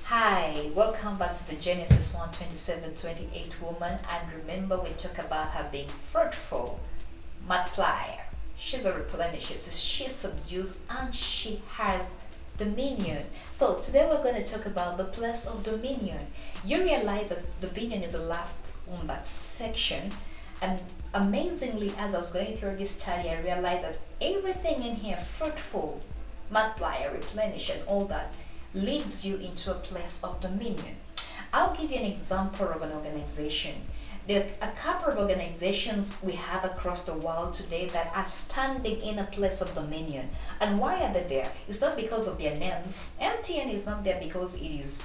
Hi, welcome back to the Genesis 1:27-28 woman. And remember, we talk about her being fruitful, multiplier. She's a replenisher, so she subdues and she has dominion. So today we're going to talk about the place of dominion. You realize that dominion is the last on that section. And amazingly, as I was going through this study, I realized that everything in here, fruitful, multiplier, replenish, and all that, leads you into a place of dominion. I'll give you an example of an organization. There are a couple of organizations we have across the world today that are standing in a place of dominion. And why are they there? It's not because of their names. MTN is not there because it is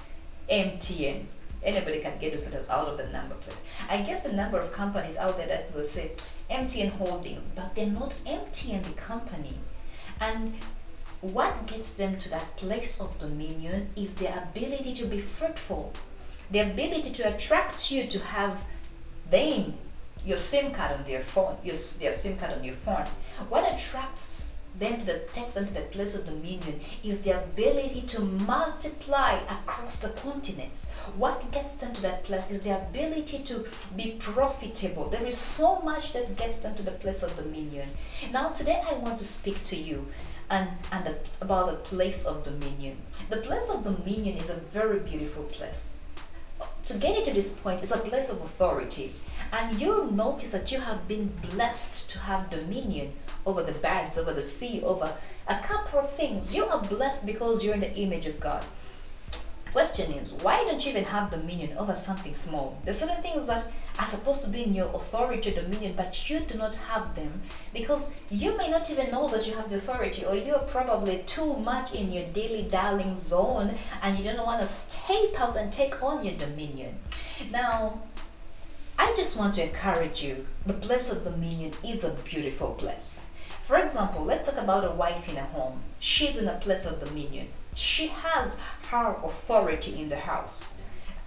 MTN. Anybody can get those letters out of the number plate. I guess the number of companies out there that will say MTN Holdings, but they're not MTN the company. And what gets them to that place of dominion is their ability to be fruitful, the ability to attract you to have them, your SIM card on their phone, their SIM card on your phone. What attracts them to takes them to the place of dominion is the ability to multiply across the continents. What gets them to that place is the ability to be profitable. There is so much that gets them to the place of dominion. Now today I want to speak to you about the place of dominion. The place of dominion is a very beautiful place. To get it to this point, it's a place of authority. And you'll notice that you have been blessed to have dominion over the birds, over the sea, over a couple of things. You are blessed because you're in the image of God. Question is, why don't you even have dominion over something small? There's certain things that are supposed to be in your authority, dominion, but you do not have them because you may not even know that you have the authority, or you're probably too much in your daily darling zone and you don't want to step out and take on your dominion. Now, I just want to encourage you, the place of dominion is a beautiful place. For example, let's talk about a wife in a home. She's in a place of dominion. She has her authority in the house.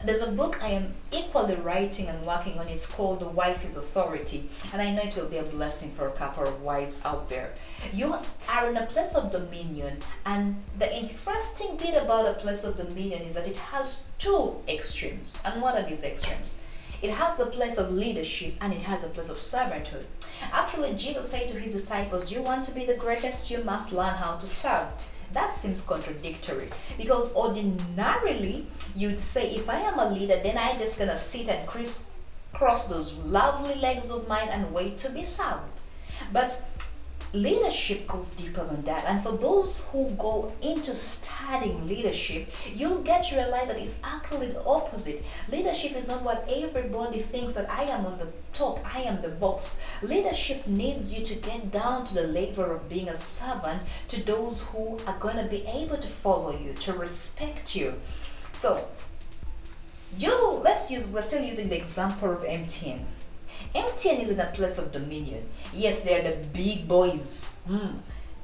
There's a book I am equally writing and working on. It's called The Wife is Authority. And I know it will be a blessing for a couple of wives out there. You are in a place of dominion. And the interesting bit about a place of dominion is that it has two extremes. And what are these extremes? It has the place of leadership and it has a place of servanthood. Actually, Jesus said to his disciples, you want to be the greatest, you must learn how to serve. That seems contradictory because ordinarily you'd say, if I am a leader, then I just gonna sit and cross those lovely legs of mine and wait to be served. But leadership goes deeper than that, and for those who go into studying leadership, you'll get to realize that it's actually the opposite. Leadership is not what everybody thinks, that I am on the top, I am the boss. Leadership needs you to get down to the level of being a servant to those who are going to be able to follow you, to respect you. So we're still using the example of MTN. MTN is in a place of dominion. Yes, they are the big boys.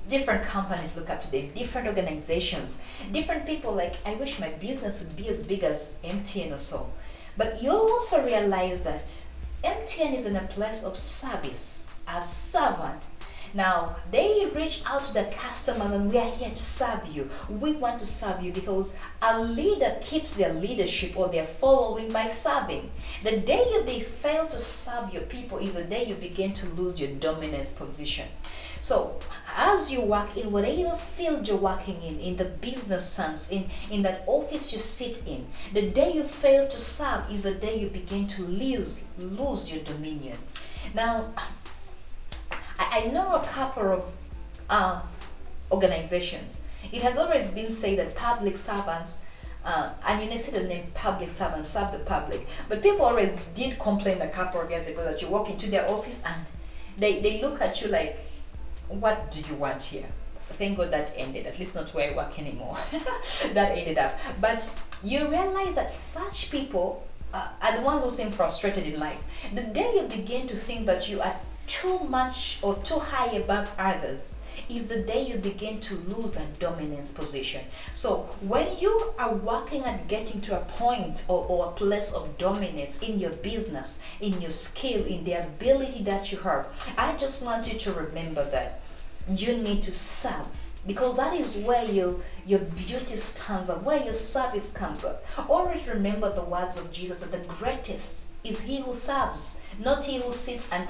Different companies look up to them, different organizations, different people like, I wish my business would be as big as MTN or so. But you'll also realize that MTN is in a place of service, as servant. Now, they reach out to their customers and we are here to serve you. We want to serve you because a leader keeps their leadership or their following by serving. The day you fail to serve your people is the day you begin to lose your dominance position. So, as you work in whatever field you're working in the business sense, in that office you sit in, the day you fail to serve is the day you begin to lose your dominion. Now, I know a couple of organizations. It has always been said that public servants, and you see the name public servants, serve the public. But people always did complain a couple of years ago that you walk into their office and they look at you like, what do you want here? Thank God that ended, at least not where I work anymore. That ended up. But you realize that such people are the ones who seem frustrated in life. The day you begin to think that you are too much or too high above others is the day you begin to lose that dominance position. So when you are working at getting to a point or a place of dominance in your business, in your skill, in the ability that you have, I just want you to remember that you need to serve because that is where your beauty stands up, where your service comes up. Always remember the words of Jesus that the greatest is he who serves, not he who sits and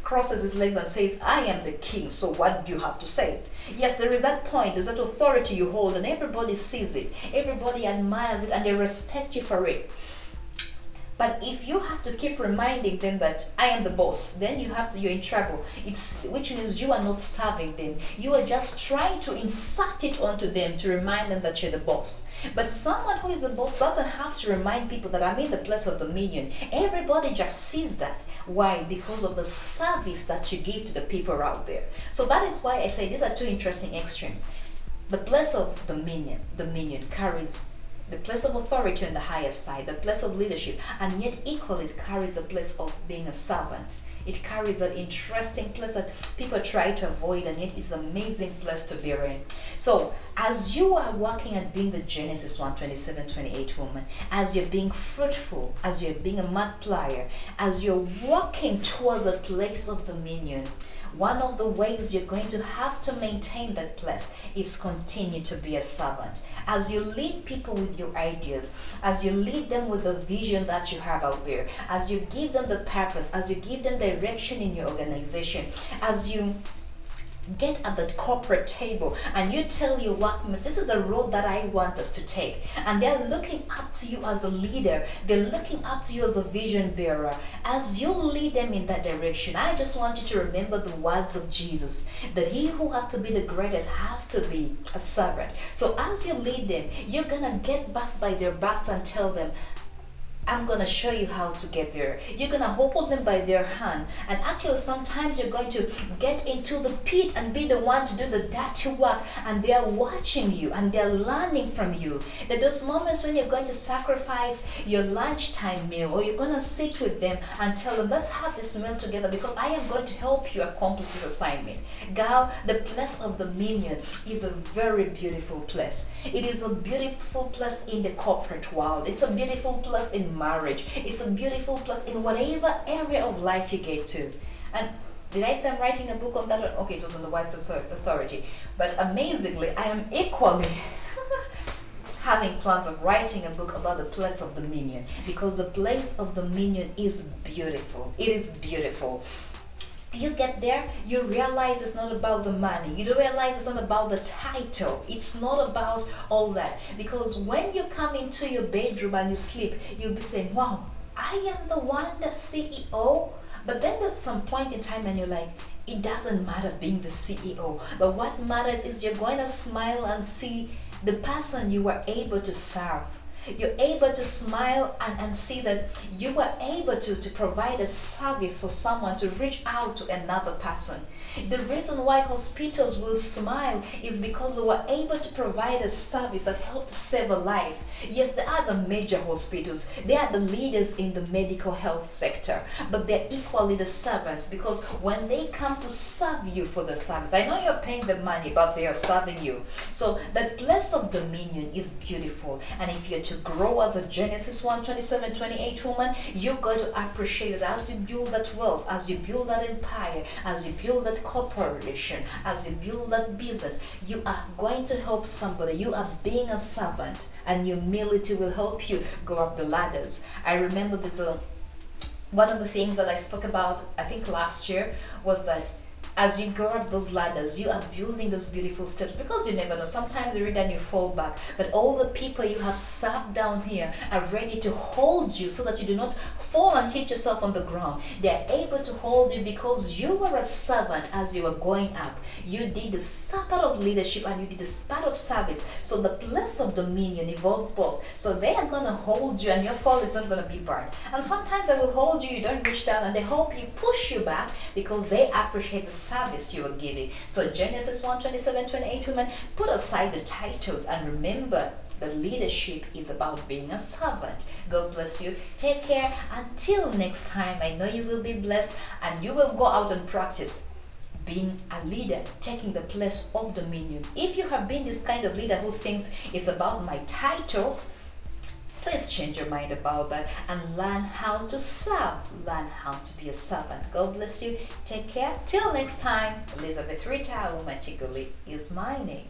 crosses his legs and says, I am the king, so what do you have to say? Yes, there is that point, there's that authority you hold, and everybody sees it, everybody admires it, and they respect you for it. But if you have to keep reminding them that I am the boss, then you're in trouble. Which means you are not serving them. You are just trying to insert it onto them to remind them that you're the boss. But someone who is the boss doesn't have to remind people that I'm in the place of dominion. Everybody just sees that. Why? Because of the service that you give to the people out there. So that is why I say these are two interesting extremes. The place of dominion carries the place of authority on the higher side, the place of leadership, and yet equally it carries a place of being a servant. It carries an interesting place that people try to avoid, and yet is an amazing place to be in. So as you are working at being the Genesis 1:27-28 woman, as you're being fruitful, as you're being a multiplier, as you're walking towards a place of dominion, one of the ways you're going to have to maintain that place is continue to be a servant. As you lead people with your ideas, as you lead them with the vision that you have out there, as you give them the purpose, as you give them direction in your organization, as you get at that corporate table and you tell your workmates, this is the road that I want us to take, and they're looking up to you as a leader, they're looking up to you as a vision bearer, as you lead them in that direction, I just want you to remember the words of Jesus, that he who has to be the greatest has to be a servant. So as you lead them, you're gonna get back by their backs and tell them, I'm going to show you how to get there. You're going to hold them by their hand. And actually, sometimes you're going to get into the pit and be the one to do the dirty work. And they are watching you and they're learning from you. That those moments when you're going to sacrifice your lunchtime meal, or you're going to sit with them and tell them, let's have this meal together because I am going to help you accomplish this assignment. Girl, the place of dominion is a very beautiful place. It is a beautiful place in the corporate world. It's a beautiful place in marriage. It's a beautiful place in whatever area of life you get to. And did I say I'm writing a book on that? Okay, it was on the White Authority. But amazingly, I am equally having plans of writing a book about the place of dominion, because the place of dominion is beautiful. It is beautiful. You get there, you realize it's not about the money. You don't realize it's not about the title. It's not about all that. Because when you come into your bedroom and you sleep, you'll be saying, wow, I am the one, the CEO. But then there's some point in time and you're like, it doesn't matter being the CEO. But what matters is you're going to smile and see the person you were able to serve. You're able to smile and see that you were able to provide a service for someone, to reach out to another person. The reason why hospitals will smile is because they were able to provide a service that helped to save a life. Yes, they are the major hospitals. They are the leaders in the medical health sector, but they're equally the servants, because when they come to serve you for the service, I know you're paying the money, but they are serving you. So that place of dominion is beautiful. And if you're to grow as a Genesis 1:27-28 woman, you're going to appreciate it as you build that wealth, as you build that empire, as you build that corporation, as you build that business. You are going to help somebody. You are being a servant, and humility will help you go up the ladders. I remember this one of the things that I spoke about, I think last year, was that as you go up those ladders, you are building those beautiful steps, because you never know. Sometimes you read and you fall back, but all the people you have served down here are ready to hold you so that you do not fall and hit yourself on the ground. They are able to hold you because you were a servant as you were going up. You did the part of leadership and you did the part of service. So the place of dominion involves both. So they are going to hold you and your fall is not going to be bad. And sometimes they will hold you, you don't reach down, and they help you push you back because they appreciate the service you are giving. So Genesis 1:27-28 women, put aside the titles and remember the leadership is about being a servant. God bless you. Take care. Until next time, I know you will be blessed and you will go out and practice being a leader, taking the place of dominion. If you have been this kind of leader who thinks it's about my title, Please change your mind about that and learn how to serve. Learn how to be a servant. God bless you. Take care. Till next time. Elizabeth Rita Umachiguli is my name.